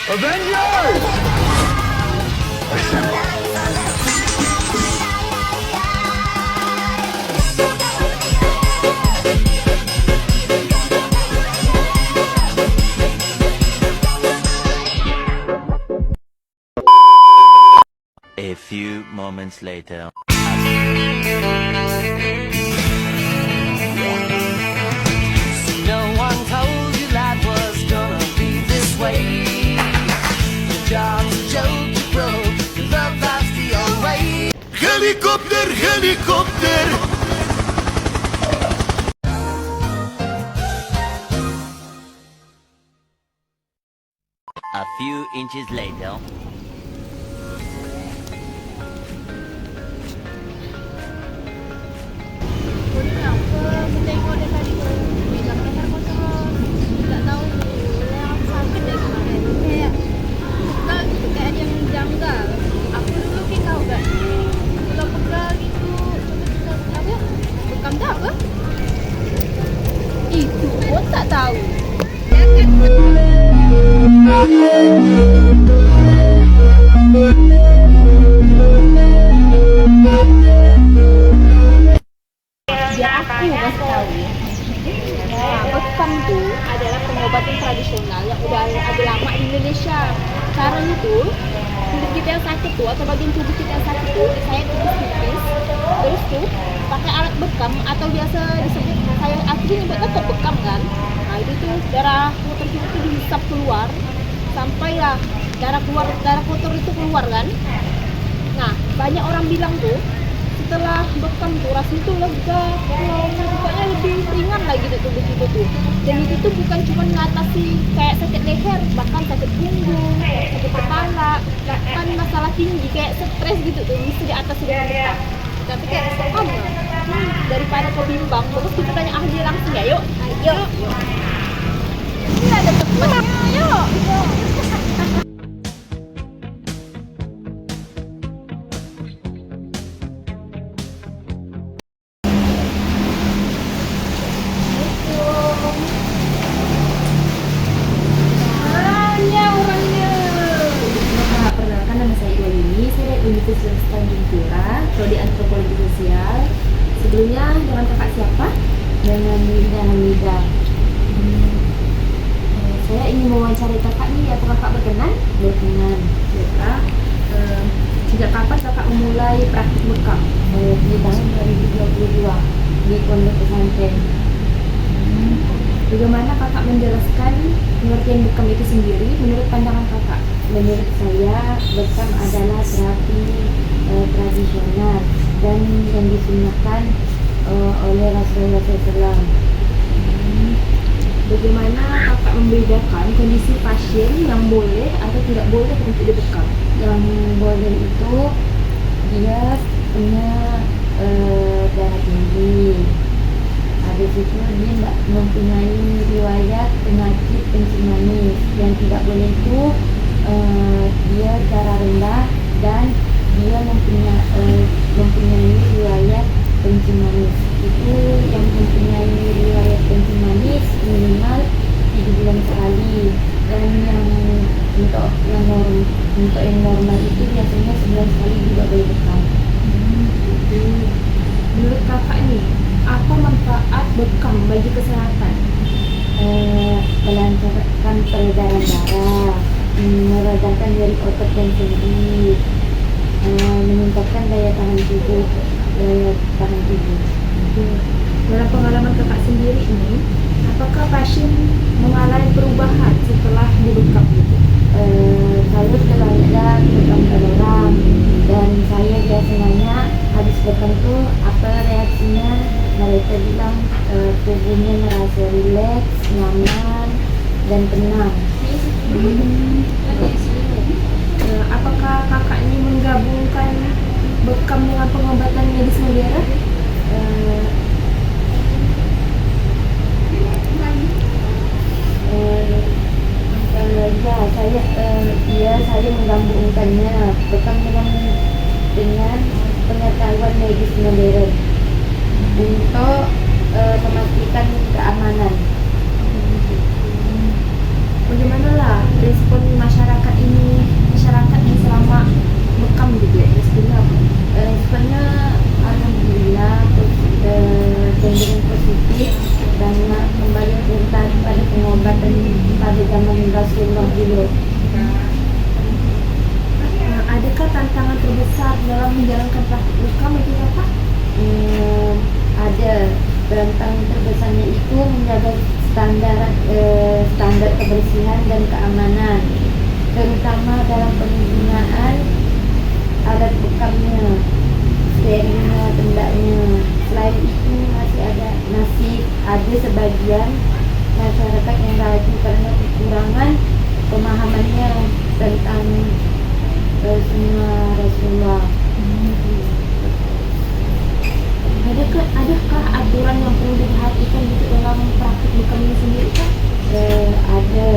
Avengers! Assemble. A few moments later. No one told you life was gonna be this way. Your job's a joke, you broke, your love life's the old way. Helicopter, helicopter! A few inches later. Tengok dia tadi bilang leher kau terus tak tahu leher aku sakit dari kemarin kayak buka gitu kayak ada yang janggal. Aku dulu kayak tahu kan kalau pegal gitu apa bekam tak apa itu pun tak tahu ya kan. Biar aku kasih tahu ya. Nah, bekam tuh adalah pengobatan tradisional yang udah ada lama di Indonesia. Caranya tuh kulit kita yang sakit tuh atau bagian tubuh kita yang sakit tuh saya tipis-tipis, terus tuh pakai alat bekam atau biasa disebut saya asli nyebutnya kok bekam kan. Nah itu tuh darah kotor kita tuh dihisap keluar sampai lah darah kotor itu keluar kan. Nah banyak orang bilang tuh setelah bekam tuh rasanya tuh lega, pokoknya lebih ringan lagi gitu tubuh kita tuh. Dan itu tuh bukan cuma mengatasi kayak sakit leher, bahkan sakit punggung, sakit kepala, bahkan masalah tinggi kayak stres gitu tuh bisa diatasi dengan bekam. Tapi kayak bekam daripada kau bimbang, terus kita tanya ahli langsung ya, yuk, ayo. Ini ada tempatnya, yuk. Perkenalkan nama saya Iwalini, saya dari Universitas Tanjung Pura, Prodi Antropologi Sosial. Sebelumnya dengan kakak siapa? Dengan Nida Hamida. Saya ingin mewawancarai kakak nih, apa kakak berkenan? Berkenan. Baiklah. Sejak kapan kakak memulai praktik bekam? Di tahun 2022 di Pondok Pesantren. Bagaimana kakak menjelaskan pengertian bekam itu sendiri menurut pandangan kakak? Menurut saya, bekam adalah terapi tradisional dan yang disunnahkan oleh Rasulullah SAW. Bagaimana kakak membedakan kondisi pasien yang boleh atau tidak boleh untuk dibekam? Yang boleh itu dia punya darah tinggi. Habis itu dia tidak mempunyai riwayat penyakit kencing manis. Yang tidak boleh itu dia darah rendah dan dia mempunyai riwayat kencing manis. Itu yang mempunyai riwayat kencing manis minimal 7 bulan sekali. Dan yang untuk yang normal itu biasanya sebulan sekali juga boleh bekam. Menurut kakak nih, apa manfaat bekam bagi kesehatan? Melancarkan peredaran darah, meredakan nyeri otot dan sendi, meningkatkan daya tahan tubuh. Dalam pengalaman kakak sendiri ini, apakah pasien mengalami perubahan setelah dibekam itu? Saya telah lihat bekam orang dan saya biasanya habis bekam itu apa reaksinya? Mereka bilang tubuhnya merasa rileks, nyaman dan tenang. Apakah kakak ini menggabungkan bekam dengan pengobatan medis modern? Saya menggabungkannya bekam dengan pengetahuan medis modern untuk memastikan keamanan. Bagaimana lah respon masyarakat zaman Rasulullah dulu. Adakah tantangan terbesar dalam menjalankan praktik hukam bagi kakak? Ada. Tantangan terbesarnya itu menjaga standar kebersihan dan keamanan, terutama dalam penggunaan alat bekamnya, sterilnya, tendanya. Selain itu masih ada sebagian masyarakat yang ragu karena kekurangan pemahamannya tentang sunnah Rasulullah. Adakah aturan yang perlu diperhatikan gitu dalam praktik hukam ini sendiri kak? Ada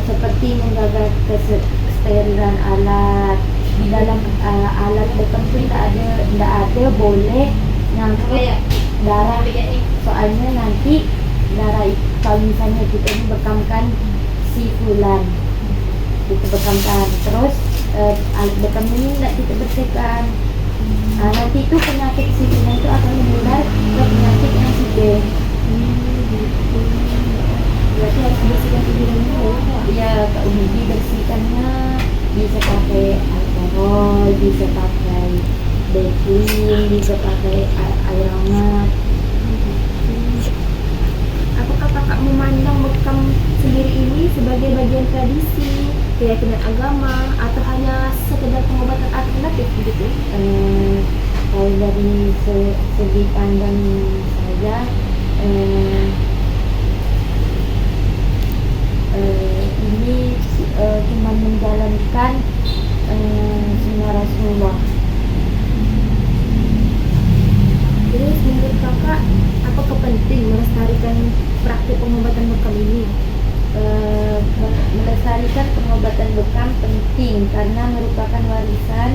seperti menjaga kesterilan alat. Di dalam alat bekam itu tidak ada boleh nyangkut darah, soalnya nanti darah kalau misalnya kita bekamkan si fulan, kita bekamkan terus alat bekam ini tidak kita bersihkan, nanti itu penyakit si fulan itu akan menular ke penyakit yang si B. Berarti harus dibersihkan terlebih dahulu. Ya, dibersihkannya bisa pakai alkohol, bisa pakai baking, bisa pakai air hangat. Apakah kakak memandang bekam sendiri ini sebagai bagian tradisi, keyakinan agama, atau hanya sekedar pengobatan alternatif begitu? Kalau dari segi pandang saja, ini cuma menjalankan sunnah Rasulullah. Terus menurut kakak, apakah penting melestarikan praktik pengobatan bekam ini? Melestarikan pengobatan bekam penting karena merupakan warisan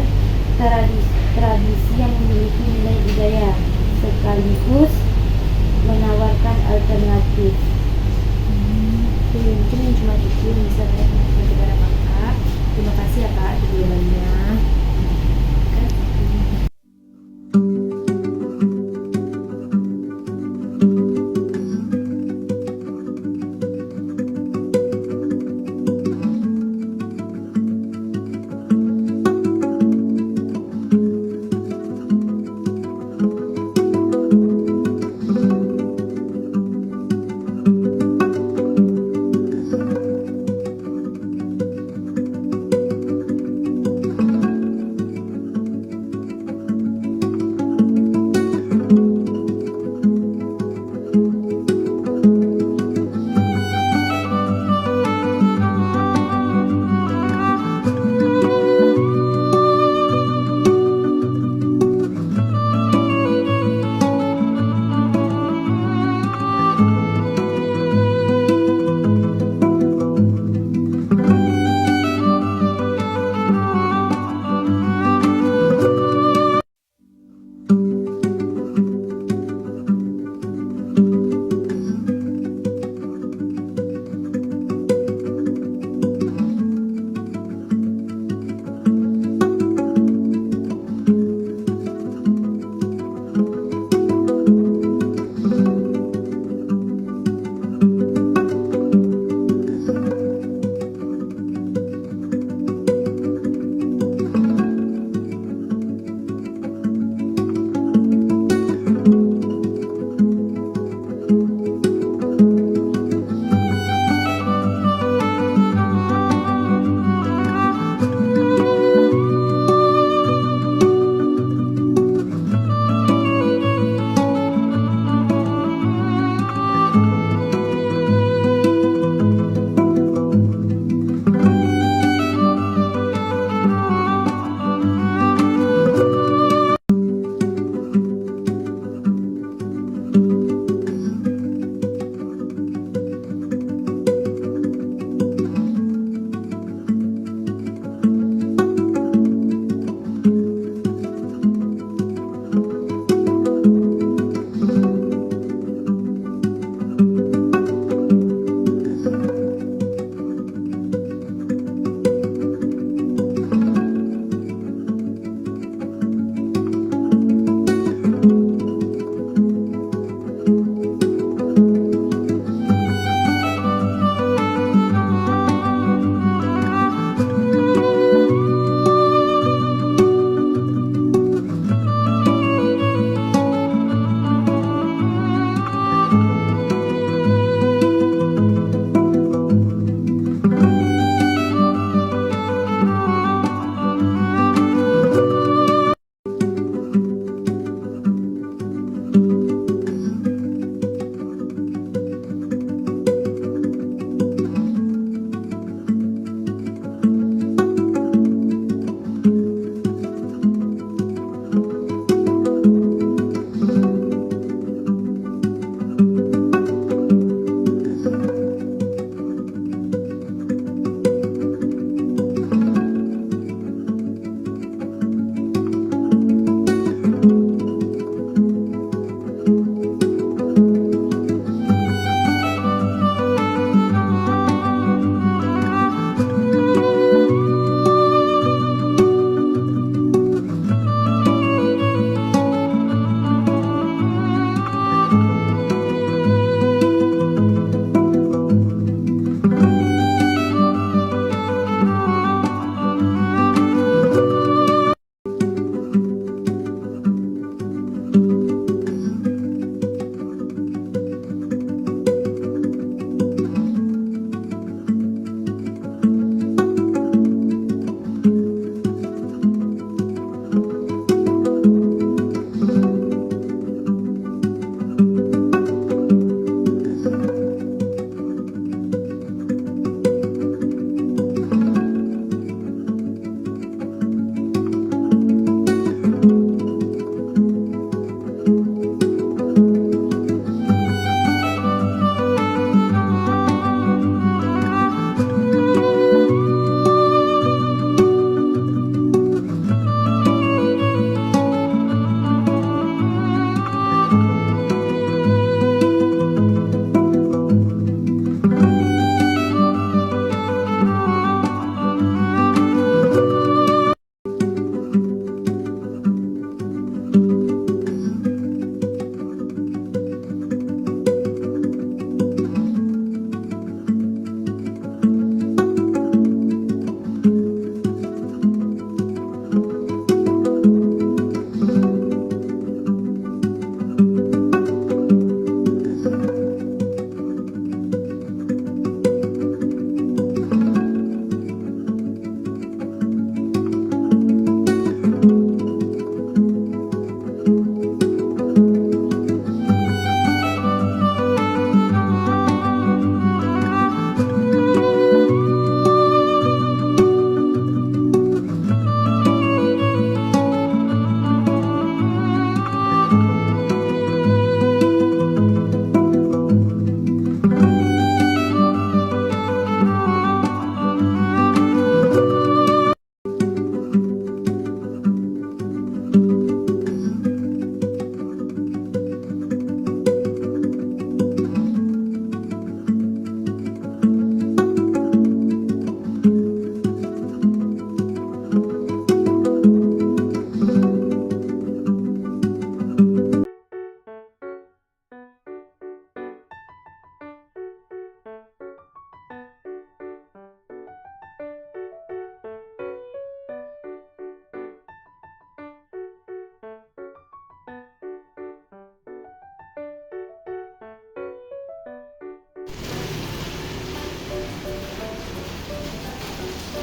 tradisi yang memiliki nilai budaya sekaligus menawarkan alternatif. Mungkin yang cuma itu yang bisa saya sampaikan kepada kakak. Terima kasih ya kak atas jawabannya.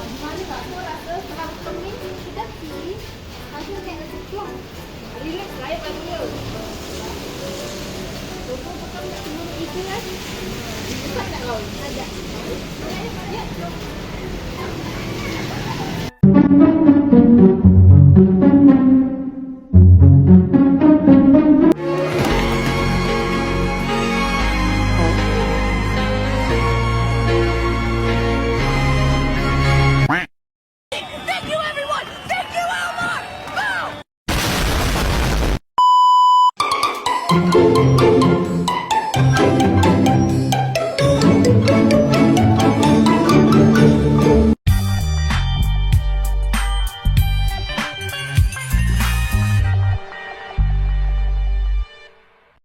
Gimana kak? Aku rasa setelah pening sudah sih. Hasil kayak nasi plong. Relax lah ya dulu. Tunggu bukan tak sebelum itu kan? Bukan tak kau? Ada. Ya, ya.